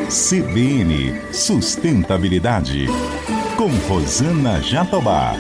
CBN Sustentabilidade, com Rosana Jatobá.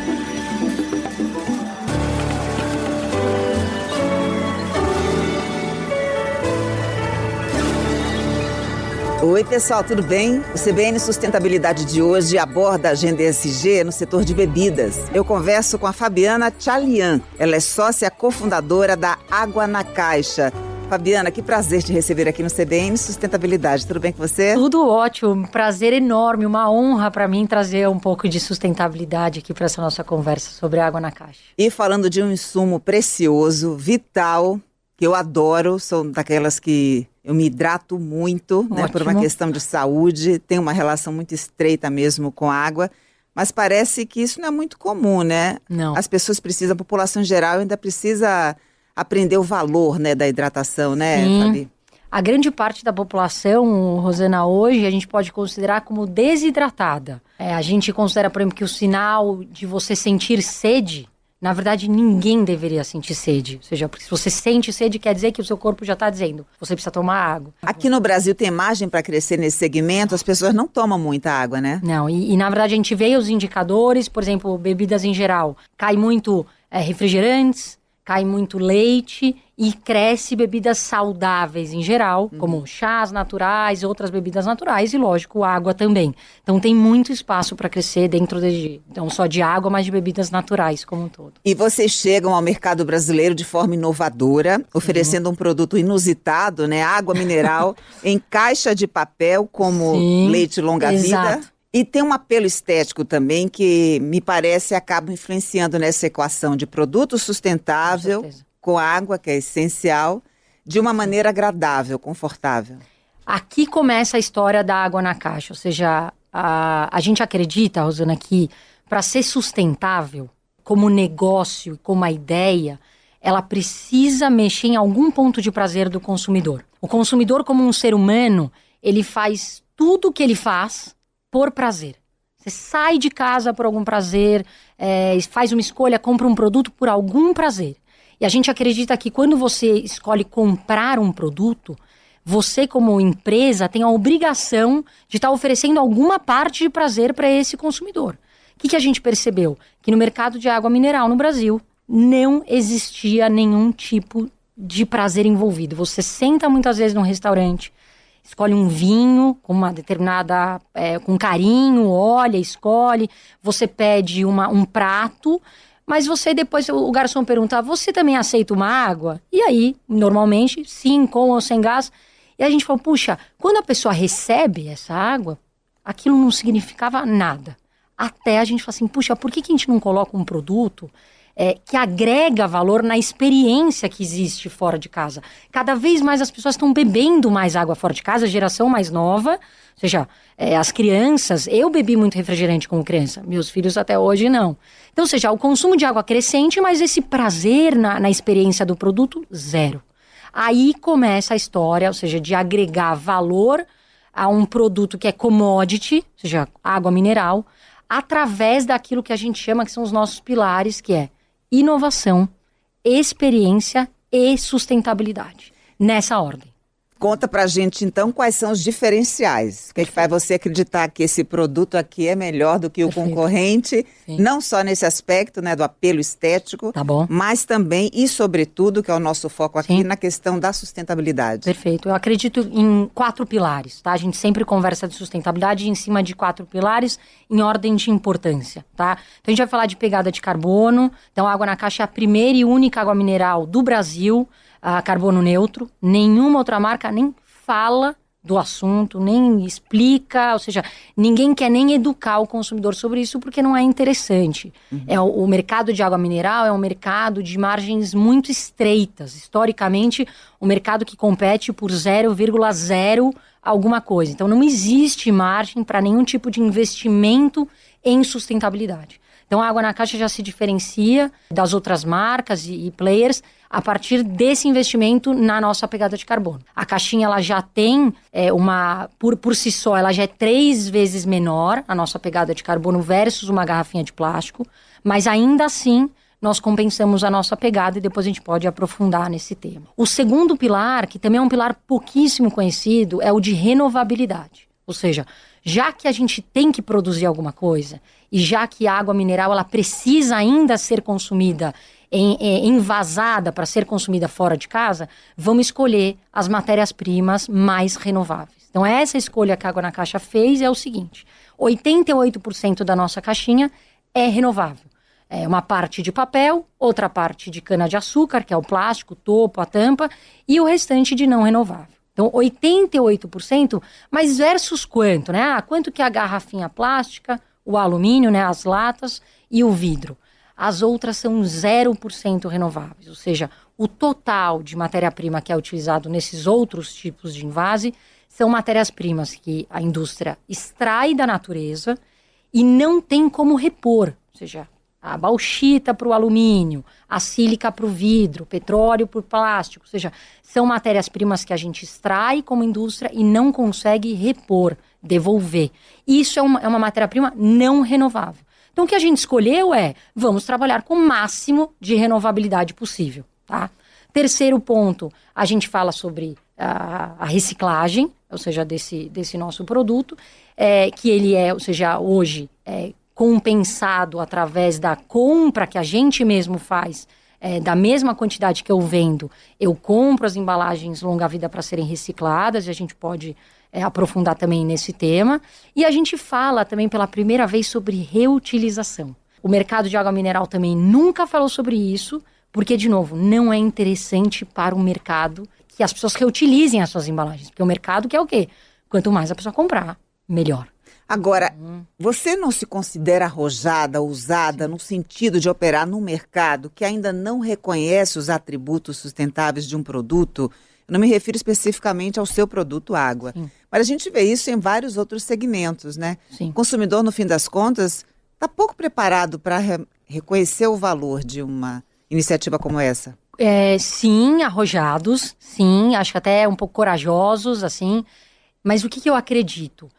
Oi pessoal, tudo bem? O CBN Sustentabilidade de hoje aborda a agenda ESG no setor de bebidas. Eu converso com a Fabiana Tchalian. Ela é sócia cofundadora da Água na Caixa. Fabiana, que prazer te receber aqui no CBN Sustentabilidade. Tudo bem com você? Tudo ótimo, um prazer enorme, uma honra para mim trazer um pouco de sustentabilidade aqui para essa nossa conversa sobre água na caixa. E falando de um insumo precioso, vital, que eu adoro, sou daquelas que eu me hidrato muito, né, por uma questão de saúde, tenho uma relação muito estreita mesmo com a água, mas parece que isso não é muito comum, né? Não. As pessoas precisam, a população em geral ainda precisa aprender o valor, né, da hidratação, né, Sim. Fabi? A grande parte da população, Rosana, hoje a gente pode considerar como desidratada. A gente considera, por exemplo, que o sinal de você sentir sede, na verdade, ninguém deveria sentir sede. Ou seja, porque se você sente sede, quer dizer que o seu corpo já está dizendo, você precisa tomar água. Aqui no Brasil tem margem para crescer nesse segmento, as pessoas não tomam muita água, né? Não, e na verdade a gente vê os indicadores, por exemplo, bebidas em geral. Cai muito refrigerantes, cai muito leite e cresce bebidas saudáveis em geral, como chás naturais, outras bebidas naturais e, lógico, água também. Então tem muito espaço para crescer dentro não só de água, mas de bebidas naturais como um todo. E vocês chegam ao mercado brasileiro de forma inovadora, oferecendo um produto inusitado, né? Água mineral em caixa de papel, como leite longa-vida. Exato. E tem um apelo estético também que, me parece, acaba influenciando nessa equação de produto sustentável, com água, que é essencial, de uma maneira agradável, confortável. Aqui começa a história da água na caixa. Ou seja, a gente acredita, Rosana, que para ser sustentável, como negócio, como a ideia, ela precisa mexer em algum ponto de prazer do consumidor. O consumidor, como um ser humano, ele faz tudo o que ele faz por prazer. Você sai de casa por algum prazer, faz uma escolha, compra um produto por algum prazer. E a gente acredita que quando você escolhe comprar um produto, você como empresa tem a obrigação de estar oferecendo alguma parte de prazer para esse consumidor. O que a gente percebeu? Que no mercado de água mineral no Brasil não existia nenhum tipo de prazer envolvido. Você senta muitas vezes num restaurante, escolhe um vinho com uma determinada, com carinho, olha, escolhe, você pede um prato, mas você depois, o garçom pergunta, você também aceita uma água? E aí, normalmente, sim, com ou sem gás. E a gente fala, puxa, quando a pessoa recebe essa água, aquilo não significava nada. Até a gente fala assim, puxa, por que a gente não coloca um produto que agrega valor na experiência que existe fora de casa? Cada vez mais as pessoas estão bebendo mais água fora de casa, a geração mais nova, ou seja, as crianças, eu bebi muito refrigerante como criança, meus filhos até hoje não. Então, ou seja, o consumo de água crescente, mas esse prazer na experiência do produto, zero. Aí começa a história, ou seja, de agregar valor a um produto que é commodity, ou seja, água mineral, através daquilo que a gente chama que são os nossos pilares, que é inovação, experiência e sustentabilidade. Nessa ordem. Conta pra gente, então, quais são os diferenciais. O que faz você acreditar que esse produto aqui é melhor do que o concorrente, não só nesse aspecto, né, do apelo estético, mas também e, sobretudo, que é o nosso foco aqui, na questão da sustentabilidade. Perfeito. Eu acredito em 4 pilares, tá? A gente sempre conversa de sustentabilidade em cima de 4 pilares em ordem de importância, tá? Então, a gente vai falar de pegada de carbono. Então, a água na caixa é a primeira e única água mineral do Brasil a carbono neutro. Nenhuma outra marca nem fala do assunto, nem explica, ou seja, ninguém quer nem educar o consumidor sobre isso porque não é interessante. O mercado de água mineral é um mercado de margens muito estreitas. Historicamente, um mercado que compete por 0,0 alguma coisa. Então, não existe margem para nenhum tipo de investimento em sustentabilidade. Então, a água na caixa já se diferencia das outras marcas e players a partir desse investimento na nossa pegada de carbono. A caixinha ela já tem por si só, ela já é 3 vezes menor, a nossa pegada de carbono versus uma garrafinha de plástico, mas ainda assim nós compensamos a nossa pegada e depois a gente pode aprofundar nesse tema. O segundo pilar, que também é um pilar pouquíssimo conhecido, é o de renovabilidade. Ou seja, já que a gente tem que produzir alguma coisa, e já que a água mineral ela precisa ainda ser consumida, envasada para ser consumida fora de casa, vamos escolher as matérias-primas mais renováveis. Então essa escolha que a Água na Caixa fez é o seguinte: 88% da nossa caixinha é renovável. É uma parte de papel, outra parte de cana-de-açúcar, que é o plástico, o topo, a tampa, e o restante de não renovável. Então, 88%, mas versus quanto, né? Quanto que é a garrafinha plástica, o alumínio, né? As latas e o vidro. As outras são 0% renováveis, ou seja, o total de matéria-prima que é utilizado nesses outros tipos de envase são matérias-primas que a indústria extrai da natureza e não tem como repor, ou seja, a bauxita para o alumínio, a sílica para o vidro, petróleo para o plástico. Ou seja, são matérias-primas que a gente extrai como indústria e não consegue repor, devolver. Isso é uma matéria-prima não renovável. Então, o que a gente escolheu vamos trabalhar com o máximo de renovabilidade possível, tá? Terceiro ponto, a gente fala sobre a reciclagem, ou seja, desse nosso produto, que ele ou seja, hoje compensado através da compra que a gente mesmo faz, da mesma quantidade que eu vendo, eu compro as embalagens longa-vida para serem recicladas, e a gente pode aprofundar também nesse tema. E a gente fala também pela primeira vez sobre reutilização. O mercado de água mineral também nunca falou sobre isso, porque, de novo, não é interessante para o mercado que as pessoas reutilizem as suas embalagens, porque o mercado quer o quê? Quanto mais a pessoa comprar, melhor. Agora, você não se considera arrojada, ousada, no sentido de operar num mercado que ainda não reconhece os atributos sustentáveis de um produto? Eu não me refiro especificamente ao seu produto água. Sim. Mas a gente vê isso em vários outros segmentos, né? Sim. O consumidor, no fim das contas, está pouco preparado para reconhecer o valor de uma iniciativa como essa. Sim, arrojados, sim, acho que até um pouco corajosos, assim. Mas o que eu acredito?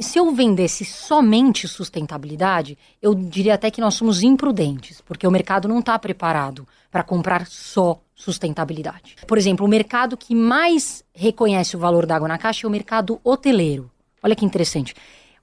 Se eu vendesse somente sustentabilidade, eu diria até que nós somos imprudentes, porque o mercado não está preparado para comprar só sustentabilidade. Por exemplo, o mercado que mais reconhece o valor da água na caixa é o mercado hoteleiro. Olha que interessante.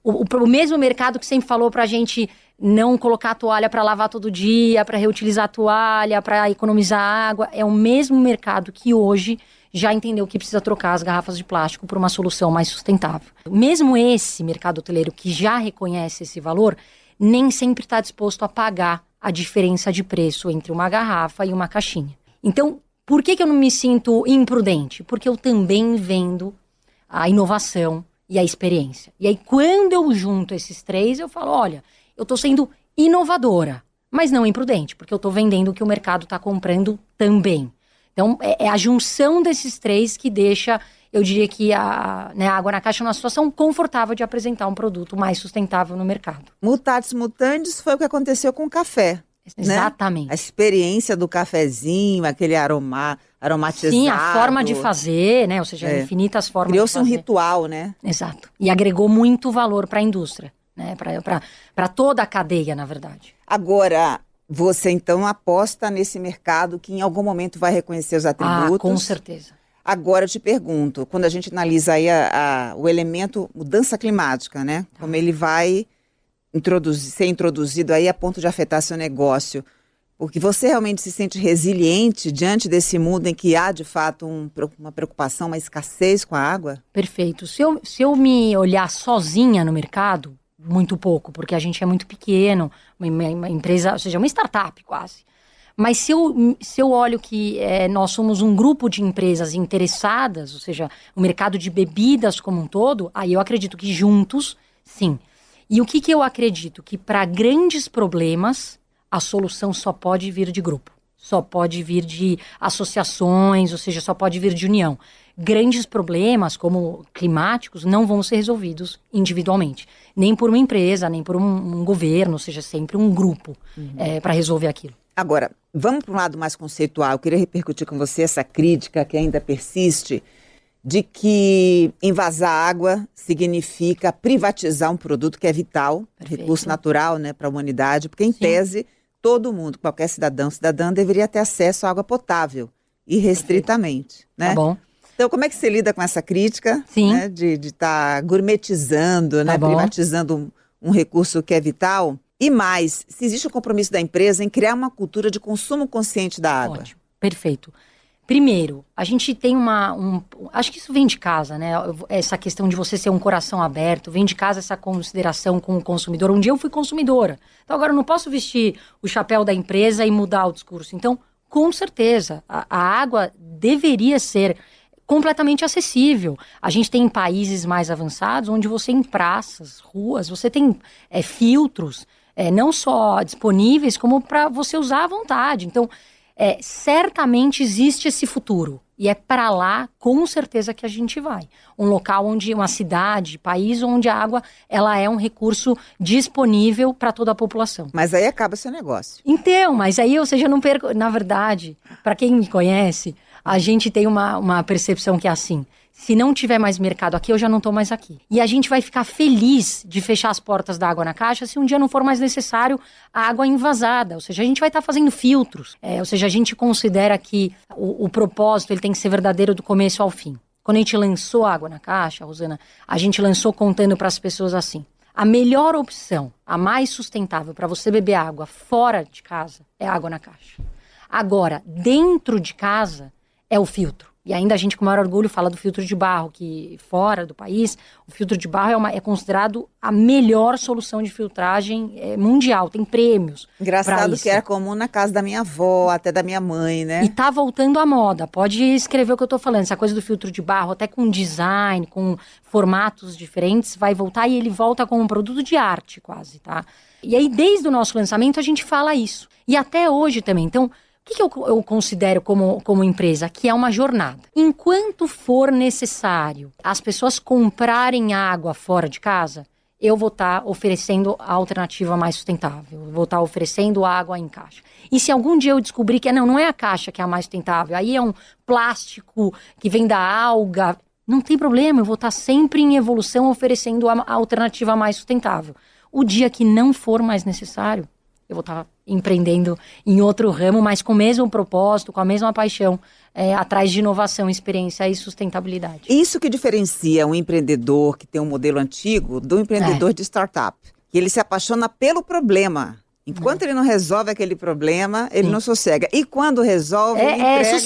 O mesmo mercado que sempre falou para a gente não colocar a toalha para lavar todo dia, para reutilizar a toalha, para economizar água, é o mesmo mercado que hoje já entendeu que precisa trocar as garrafas de plástico por uma solução mais sustentável. Mesmo esse mercado hoteleiro que já reconhece esse valor, nem sempre está disposto a pagar a diferença de preço entre uma garrafa e uma caixinha. Então, por que eu não me sinto imprudente? Porque eu também vendo a inovação e a experiência. E aí, quando eu junto esses três, eu falo, olha, eu estou sendo inovadora, mas não imprudente, porque eu estou vendendo o que o mercado está comprando também. Então, é a junção desses três que deixa, eu diria que a água na caixa numa situação confortável de apresentar um produto mais sustentável no mercado. Mutatis mutandis foi o que aconteceu com o café. Exatamente. Né? A experiência do cafezinho, aquele aromatizado. Sim, a forma de fazer, né? Ou seja, infinitas formas de fazer. Criou-se um ritual, né? Exato. E agregou muito valor para a indústria, né? Para toda a cadeia, na verdade. Agora, você então aposta nesse mercado que em algum momento vai reconhecer os atributos? Com certeza. Agora eu te pergunto, quando a gente analisa aí o elemento mudança climática, né? Como ele vai ser introduzido aí a ponto de afetar seu negócio. Porque você realmente se sente resiliente diante desse mundo em que há, de fato, uma preocupação, uma escassez com a água? Perfeito. Se eu me olhar sozinha no mercado, muito pouco, porque a gente é muito pequeno, uma empresa, ou seja, uma startup quase. Mas se eu olho que nós somos um grupo de empresas interessadas, ou seja, o mercado de bebidas como um todo, aí eu acredito que juntos, sim. E o que eu acredito? Que para grandes problemas, a solução só pode vir de grupo. Só pode vir de associações, ou seja, só pode vir de união. Grandes problemas, como climáticos, não vão ser resolvidos individualmente. Nem por uma empresa, nem por um governo, ou seja, sempre um grupo para resolver aquilo. Agora, vamos para um lado mais conceitual. Eu queria repercutir com você essa crítica que ainda persiste de que envasar água significa privatizar um produto que é vital, recurso natural, né, para a humanidade, porque em tese todo mundo, qualquer cidadã deveria ter acesso à água potável, irrestritamente. Né? Tá bom. Então, como é que você lida com essa crítica, Sim. né, de estar gourmetizando, né, Tá bom. privatizando um recurso que é vital? E mais, se existe o compromisso da empresa em criar uma cultura de consumo consciente da água? Ótimo, perfeito. Primeiro, a gente tem acho que isso vem de casa, né? Essa questão de você ser um coração aberto, vem de casa essa consideração com o consumidor. Um dia eu fui consumidora, então agora eu não posso vestir o chapéu da empresa e mudar o discurso. Então, com certeza, a água deveria ser completamente acessível. A gente tem países mais avançados onde você, em praças, ruas, você tem filtros, não só disponíveis, como para você usar à vontade. Então, certamente existe esse futuro. E é para lá, com certeza, que a gente vai. Um local onde, uma cidade, país, onde a água ela é um recurso disponível para toda a população. Mas aí acaba seu negócio. Então, mas aí, ou seja, eu não perco. Na verdade, para quem me conhece, a gente tem uma percepção que é assim: se não tiver mais mercado aqui, eu já não estou mais aqui. E a gente vai ficar feliz de fechar as portas da água na caixa se um dia não for mais necessário a água envasada. Ou seja, a gente vai estar fazendo filtros. Ou seja, a gente considera que o propósito ele tem que ser verdadeiro do começo ao fim. Quando a gente lançou a água na caixa, Rosana, a gente lançou contando para as pessoas assim: a melhor opção, a mais sustentável para você beber água fora de casa é a água na caixa. Agora, dentro de casa é o filtro. E ainda a gente com maior orgulho fala do filtro de barro, que fora do país, o filtro de barro é considerado a melhor solução de filtragem mundial, tem prêmios. Engraçado que era comum na casa da minha avó, até da minha mãe, né? E tá voltando à moda, pode escrever o que eu tô falando, essa coisa do filtro de barro, até com design, com formatos diferentes, vai voltar e ele volta como um produto de arte quase, tá? E aí desde o nosso lançamento a gente fala isso, e até hoje também, então... O que eu considero como empresa? Que é uma jornada. Enquanto for necessário as pessoas comprarem água fora de casa, eu vou estar oferecendo a alternativa mais sustentável. Eu vou estar oferecendo água em caixa. E se algum dia eu descobrir que não é a caixa que é a mais sustentável, aí é um plástico que vem da alga, não tem problema, eu vou estar sempre em evolução oferecendo a alternativa mais sustentável. O dia que não for mais necessário, eu vou estar empreendendo em outro ramo, mas com o mesmo propósito, com a mesma paixão, atrás de inovação, experiência e sustentabilidade. Isso que diferencia um empreendedor que tem um modelo antigo do empreendedor de startup. Que ele se apaixona pelo problema. Enquanto ele não resolve aquele problema, ele não sossega. E quando resolve, ele entrega...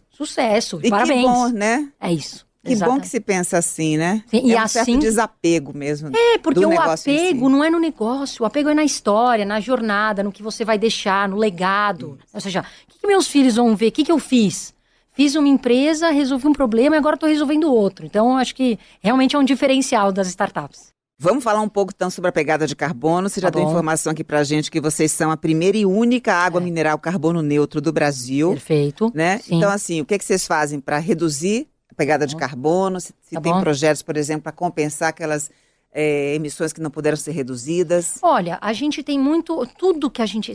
Sucesso. E parabéns. Que bom, né? É isso. Que Exatamente. bom que se pensa assim, né? Sim, e um certo assim, desapego mesmo porque do o negócio apego não é no negócio, o apego é na história, na jornada, no que você vai deixar, no legado. Ou seja, o que meus filhos vão ver? O que eu fiz? Fiz uma empresa, resolvi um problema e agora estou resolvendo outro. Então, acho que realmente é um diferencial das startups. Vamos falar um pouco, então, sobre a pegada de carbono. Você já deu informação aqui pra gente que vocês são a primeira e única água mineral carbono neutro do Brasil. Perfeito. Né? Sim. Então, assim, o que vocês fazem para reduzir a pegada de carbono? Se tem projetos, por exemplo, para compensar aquelas emissões que não puderam ser reduzidas? Olha, a gente tem tudo que a gente,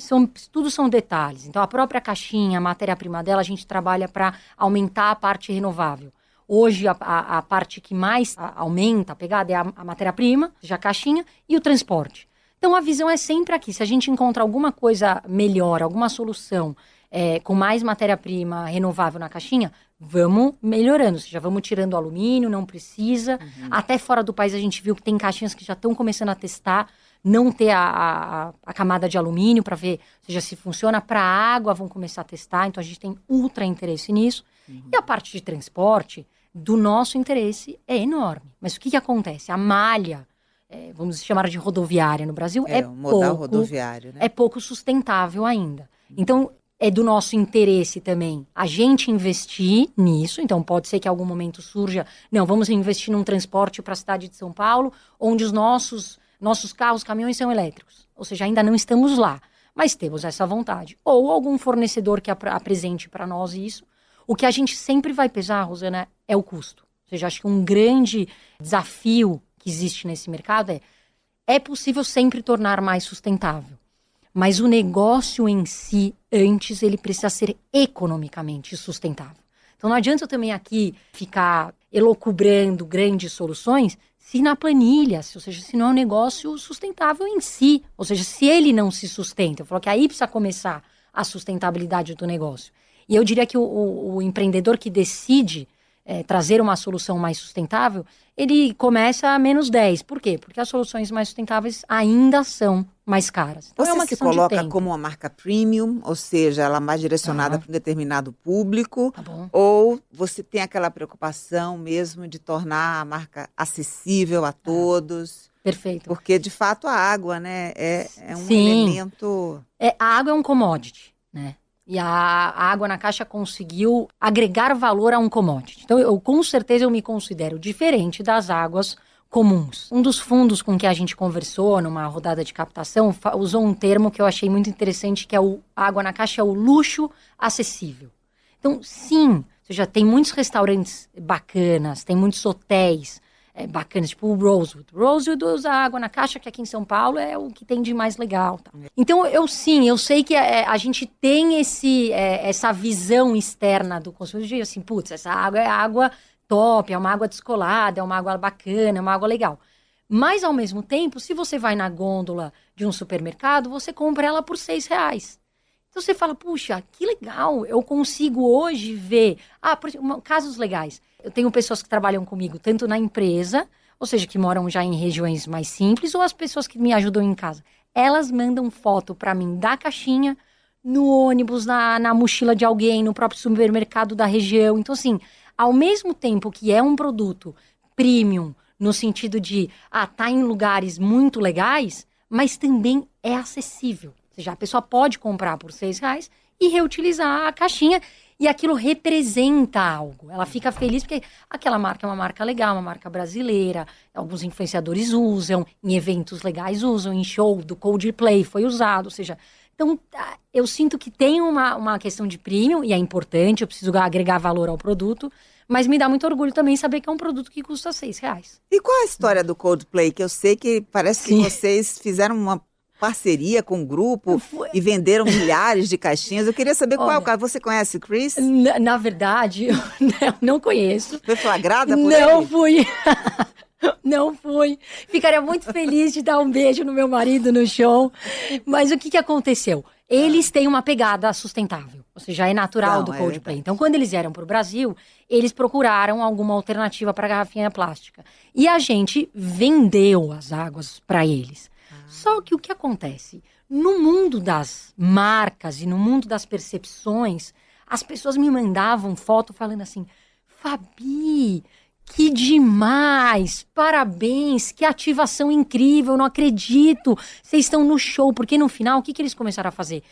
tudo são detalhes. Então, a própria caixinha, a matéria-prima dela, a gente trabalha para aumentar a parte renovável. Hoje, a parte que mais aumenta a pegada é a matéria-prima, já a caixinha, e o transporte. Então, a visão é sempre aqui. Se a gente encontra alguma coisa melhor, alguma solução com mais matéria-prima renovável na caixinha, vamos melhorando. Ou seja, vamos tirando o alumínio, não precisa. Até fora do país a gente viu que tem caixinhas que já estão começando a testar, não ter a camada de alumínio para ver, ou seja, se funciona. Para a água, vão começar a testar. Então, a gente tem ultra interesse nisso. E a parte de transporte, do nosso interesse, é enorme. Mas o que acontece? A malha, vamos chamar de rodoviária no Brasil, o modal rodoviário, né? É pouco sustentável ainda. Então, é do nosso interesse também a gente investir nisso. Então, pode ser que em algum momento surja, não, vamos investir num transporte para a cidade de São Paulo, onde os nossos carros, caminhões são elétricos. Ou seja, ainda não estamos lá, mas temos essa vontade. Ou algum fornecedor que apresente para nós isso. O que a gente sempre vai pesar, Rosana, é o custo. Ou seja, acho que um grande desafio que existe nesse mercado é possível sempre tornar mais sustentável. Mas o negócio em si, antes, ele precisa ser economicamente sustentável. Então não adianta eu também aqui ficar elucubrando grandes soluções se na planilha, ou seja, se não é um negócio sustentável em si. Ou seja, se ele não se sustenta. Eu falo que aí precisa começar a sustentabilidade do negócio. E eu diria que o empreendedor que decide trazer uma solução mais sustentável, ele começa a -10. Por quê? Porque as soluções mais sustentáveis ainda são mais caras. Então, Você é uma se questão de coloca tempo. como uma marca premium, ou seja, ela é mais direcionada para um determinado público, Tá bom. ou você tem aquela preocupação mesmo de tornar a marca acessível a todos? Perfeito. Porque, de fato, a água, né, é um Sim. elemento... A água é um commodity, né? E a água na caixa conseguiu agregar valor a um commodity. Então, com certeza, eu me considero diferente das águas comuns. Um dos fundos com que a gente conversou numa rodada de captação usou um termo que eu achei muito interessante, que é a água na caixa é o luxo acessível. Então, sim, ou seja, tem muitos restaurantes bacanas, tem muitos hotéis bacanas, tipo o Rosewood. Rosewood usa água na caixa, que aqui em São Paulo é o que tem de mais legal. Tá? Então, eu sei que a gente tem essa visão externa do consumidor, de assim, putz, essa água é água top, é uma água descolada, é uma água bacana, é uma água legal. Mas, ao mesmo tempo, se você vai na gôndola de um supermercado, você compra ela por R$6. Então, você fala, puxa, que legal, eu consigo hoje ver... por exemplo, casos legais. Eu tenho pessoas que trabalham comigo, tanto na empresa, ou seja, que moram já em regiões mais simples, ou as pessoas que me ajudam em casa. Elas mandam foto para mim da caixinha, no ônibus, na mochila de alguém, no próprio supermercado da região. Então, assim, ao mesmo tempo que é um produto premium, no sentido de, tá em lugares muito legais, mas também é acessível. Ou seja, a pessoa pode comprar por R$6 e reutilizar a caixinha, e aquilo representa algo. Ela fica feliz porque aquela marca é uma marca legal, uma marca brasileira, alguns influenciadores usam, em eventos legais usam, em show do Coldplay foi usado, ou seja... Então, eu sinto que tem uma questão de premium, e é importante, eu preciso agregar valor ao produto, mas me dá muito orgulho também saber que é um produto que custa R$6. E qual a história do Coldplay? Que eu sei que parece Sim. que vocês fizeram uma parceria com um grupo e venderam milhares de caixinhas. Eu queria saber qual é o caso. Você conhece o Chris? Na verdade, eu não conheço. Foi flagrada por Não ele? fui. Não fui. Ficaria muito feliz de dar um beijo no meu marido no show. Mas o que aconteceu? Eles têm uma pegada sustentável. Ou seja, é natural do Coldplay. Então, quando eles vieram para o Brasil, eles procuraram alguma alternativa para a garrafinha plástica. E a gente vendeu as águas para eles. Só que o que acontece? No mundo das marcas e no mundo das percepções, as pessoas me mandavam foto falando assim, Fabi, que demais, parabéns, que ativação incrível, não acredito, vocês estão no show, porque no final, o que eles começaram a fazer?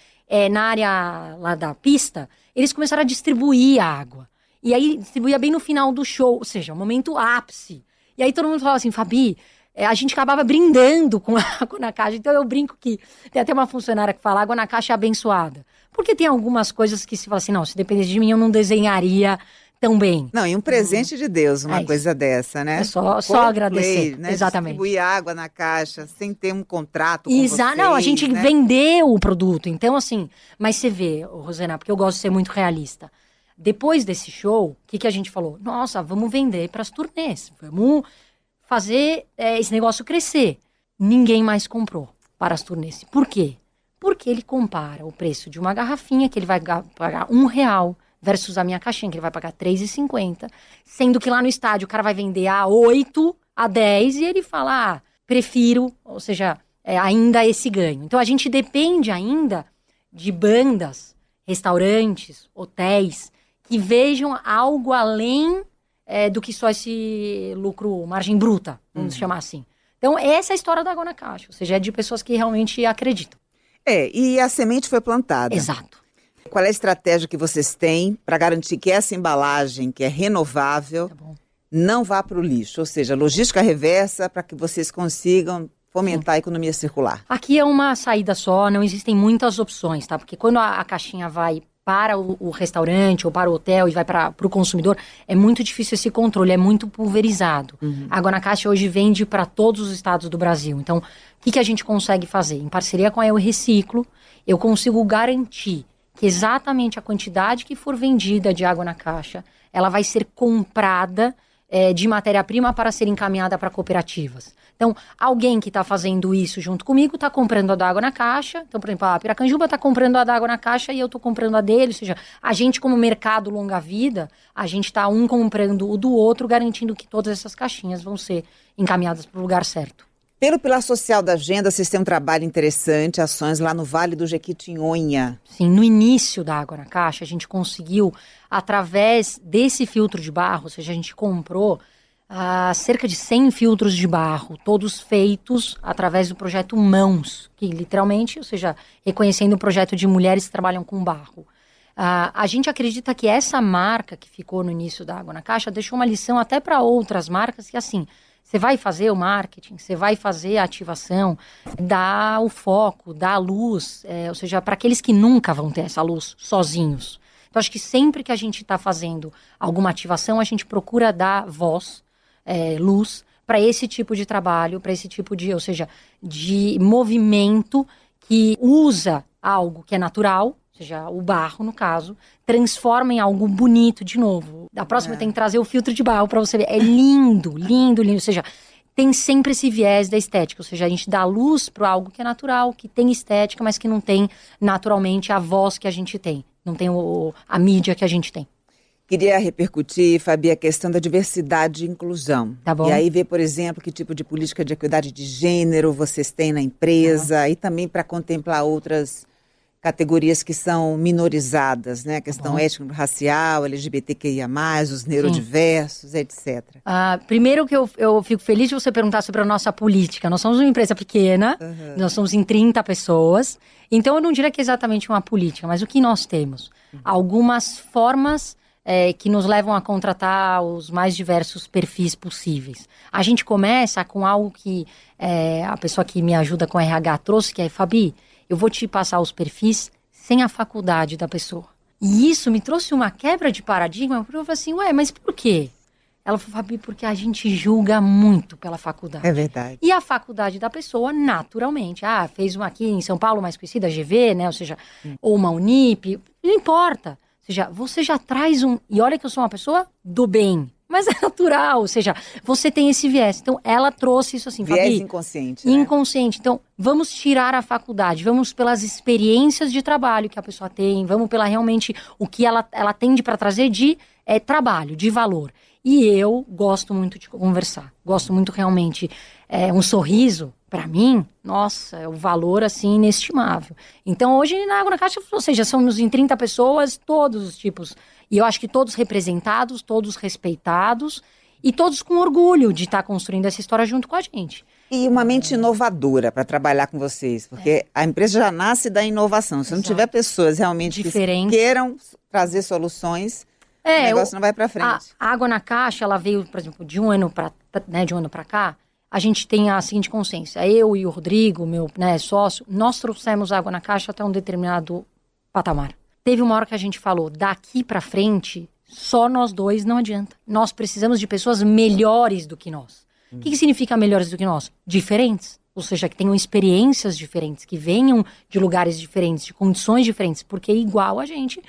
Na área lá da pista, eles começaram a distribuir a água, e aí distribuía bem no final do show, ou seja, o momento ápice, e aí todo mundo falava assim, Fabi, a gente acabava brindando com água na caixa, então eu brinco que, tem até uma funcionária que fala, água na caixa é abençoada, porque tem algumas coisas que se fala assim, não, se dependesse de mim eu não desenharia tão bem. Não, e um presente de Deus, uma coisa dessa, né? É só agradecer, né? Exatamente. Distribuir água na caixa sem ter um contrato com vocês, Não, a gente né? vendeu o produto, então assim, mas você vê, Rosana, porque eu gosto de ser muito realista, depois desse show, o que a gente falou? Nossa, vamos vender para as turnês, vamos fazer esse negócio crescer. Ninguém mais comprou para as turnês. Por quê? Porque ele compara o preço de uma garrafinha, que ele vai pagar R$1, versus a minha caixinha, que ele vai pagar R$3,50, sendo que lá no estádio o cara vai vender a 8, a 10, e ele fala, prefiro, ou seja, ainda esse ganho. Então a gente depende ainda de bandas, restaurantes, hotéis, que vejam algo além do que só esse lucro, margem bruta, vamos chamar assim. Então essa é a história da água na caixa, ou seja, é de pessoas que realmente acreditam. E a semente foi plantada. Exato. Qual é a estratégia que vocês têm para garantir que essa embalagem, que é renovável, não vá para o lixo? Ou seja, logística reversa para que vocês consigam fomentar a economia circular. Aqui é uma saída só, não existem muitas opções, tá? Porque quando a caixinha vai para o restaurante ou para o hotel e vai para o consumidor, é muito difícil esse controle, é muito pulverizado. A água na caixa hoje vende para todos os estados do Brasil. Então, o que a gente consegue fazer? Em parceria com a Eu Reciclo, eu consigo garantir que exatamente a quantidade que for vendida de água na caixa, ela vai ser comprada de matéria-prima para ser encaminhada para cooperativas. Então, alguém que está fazendo isso junto comigo está comprando a da Água na Caixa. Então, por exemplo, a Piracanjuba está comprando a da Água na Caixa e eu estou comprando a dele. Ou seja, a gente como mercado longa-vida, a gente está um comprando o do outro, garantindo que todas essas caixinhas vão ser encaminhadas para o lugar certo. Pelo Pilar Social da Agenda, vocês têm um trabalho interessante, ações lá no Vale do Jequitinhonha. Sim, no início da Água na Caixa, a gente conseguiu, através desse filtro de barro, ou seja, a gente comprou cerca de 100 filtros de barro, todos feitos através do projeto Mãos, que literalmente, ou seja, reconhecendo o projeto de mulheres que trabalham com barro. A gente acredita que essa marca que ficou no início da Água na Caixa deixou uma lição até para outras marcas que, assim, você vai fazer o marketing, você vai fazer a ativação, dá o foco, dá a luz, ou seja, para aqueles que nunca vão ter essa luz sozinhos. Então, acho que sempre que a gente está fazendo alguma ativação, a gente procura dar voz, luz, para esse tipo de trabalho, para esse tipo de, ou seja, de movimento que usa algo que é natural, ou seja, o barro, no caso, transforma em algo bonito de novo. Da próxima tem que trazer o filtro de barro para você ver. É lindo, lindo, lindo. Ou seja, tem sempre esse viés da estética. Ou seja, a gente dá luz para algo que é natural, que tem estética, mas que não tem naturalmente a voz que a gente tem. Não tem a mídia que a gente tem. Queria repercutir, Fabi, a questão da diversidade e inclusão. Tá bom. E aí ver, por exemplo, que tipo de política de equidade de gênero vocês têm na empresa e também para contemplar outras categorias que são minorizadas, né? A questão étnico-racial, LGBTQIA+, os neurodiversos, etc. Primeiro que eu fico feliz de você perguntar sobre a nossa política. Nós somos uma empresa pequena, nós somos em 30 pessoas, então eu não diria que é exatamente uma política, mas o que nós temos? Algumas formas que nos levam a contratar os mais diversos perfis possíveis. A gente começa com algo que a pessoa que me ajuda com RH trouxe, que é, Fabi, eu vou te passar os perfis sem a faculdade da pessoa. E isso me trouxe uma quebra de paradigma, porque eu falei assim, mas por quê? Ela falou, Fabi, porque a gente julga muito pela faculdade. É verdade. E a faculdade da pessoa, naturalmente, fez uma aqui em São Paulo, mais conhecida, a GV, né? Ou seja, ou uma Unip, não importa. Ou seja, você já traz e olha que eu sou uma pessoa do bem, mas é natural, ou seja, você tem esse viés. Então, ela trouxe isso assim, viés Fabi. Inconsciente, né? Inconsciente. Então, vamos tirar a faculdade, vamos pelas experiências de trabalho que a pessoa tem, vamos pela realmente o que ela tende para trazer de trabalho, de valor. E eu gosto muito de conversar, gosto muito realmente, um sorriso, para mim, nossa, é um valor assim inestimável. Então hoje na Água na Caixa, ou seja, somos em 30 pessoas, todos os tipos, e eu acho que todos representados, todos respeitados, e todos com orgulho de estar construindo essa história junto com a gente. E uma mente inovadora para trabalhar com vocês, porque a empresa já nasce da inovação. Se não tiver pessoas realmente diferentes, que queiram trazer soluções, o negócio não vai para frente. A Água na Caixa, ela veio, por exemplo, de um ano para cá, a gente tem a seguinte consciência. Eu e o Rodrigo, meu sócio, nós trouxemos a Água na Caixa até um determinado patamar. Teve uma hora que a gente falou, daqui para frente, só nós dois não adianta. Nós precisamos de pessoas melhores do que nós. O que significa melhores do que nós? Diferentes. Ou seja, que tenham experiências diferentes, que venham de lugares diferentes, de condições diferentes, porque igual a gente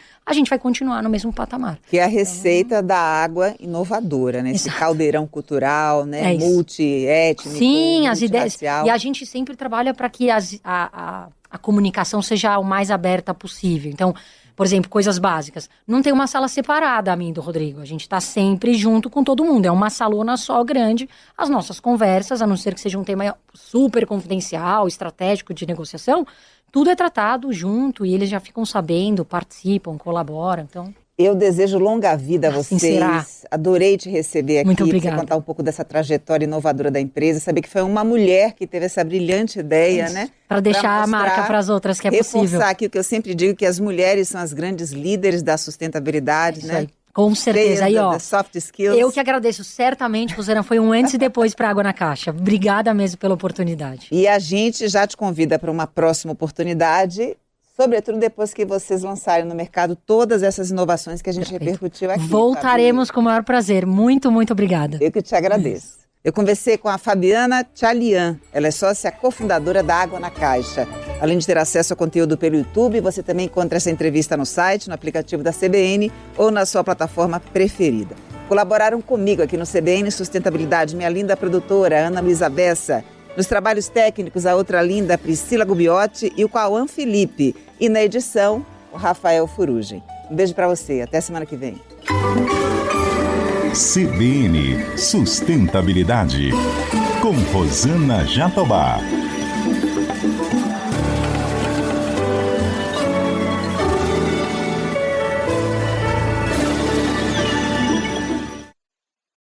vai continuar no mesmo patamar. Que é a receita da água inovadora, né? Esse caldeirão cultural, né? Multiétnico, sim, as ideias. Multiracial. E a gente sempre trabalha para que a comunicação seja o mais aberta possível. Então, por exemplo, coisas básicas. Não tem uma sala separada, a mim e do Rodrigo. A gente está sempre junto com todo mundo. É uma salona só grande. As nossas conversas, a não ser que seja um tema super confidencial, estratégico de negociação, tudo é tratado junto e eles já ficam sabendo, participam, colaboram. Então, eu desejo longa vida a vocês. Será. Adorei te receber aqui. Muito obrigada. Pra contar um pouco dessa trajetória inovadora da empresa. Saber que foi uma mulher que teve essa brilhante ideia, né? Para deixar a marca para as outras, que é possível. Reforçar aqui o que eu sempre digo, que as mulheres são as grandes líderes da sustentabilidade, Isso né? aí. Com certeza. Aí, ó, soft skills. eu que agradeço. Certamente, Rosana, foi um antes e depois para Água na Caixa. Obrigada mesmo pela oportunidade. E a gente já te convida para uma próxima oportunidade, sobretudo depois que vocês lançarem no mercado todas essas inovações que a gente repercutiu aqui. Voltaremos com o maior prazer. Muito, muito obrigada. Eu que te agradeço. Eu conversei com a Fabiana Chalian. Ela é sócia cofundadora da Água na Caixa. Além de ter acesso ao conteúdo pelo YouTube, você também encontra essa entrevista no site, no aplicativo da CBN ou na sua plataforma preferida. Colaboraram comigo aqui no CBN Sustentabilidade minha linda produtora Ana Luísa Bessa, nos trabalhos técnicos a outra linda Priscila Gubiotti e o Cauã Felipe, e na edição o Rafael Furugem. Um beijo para você, até semana que vem. CBN Sustentabilidade, com Rosana Jatobá.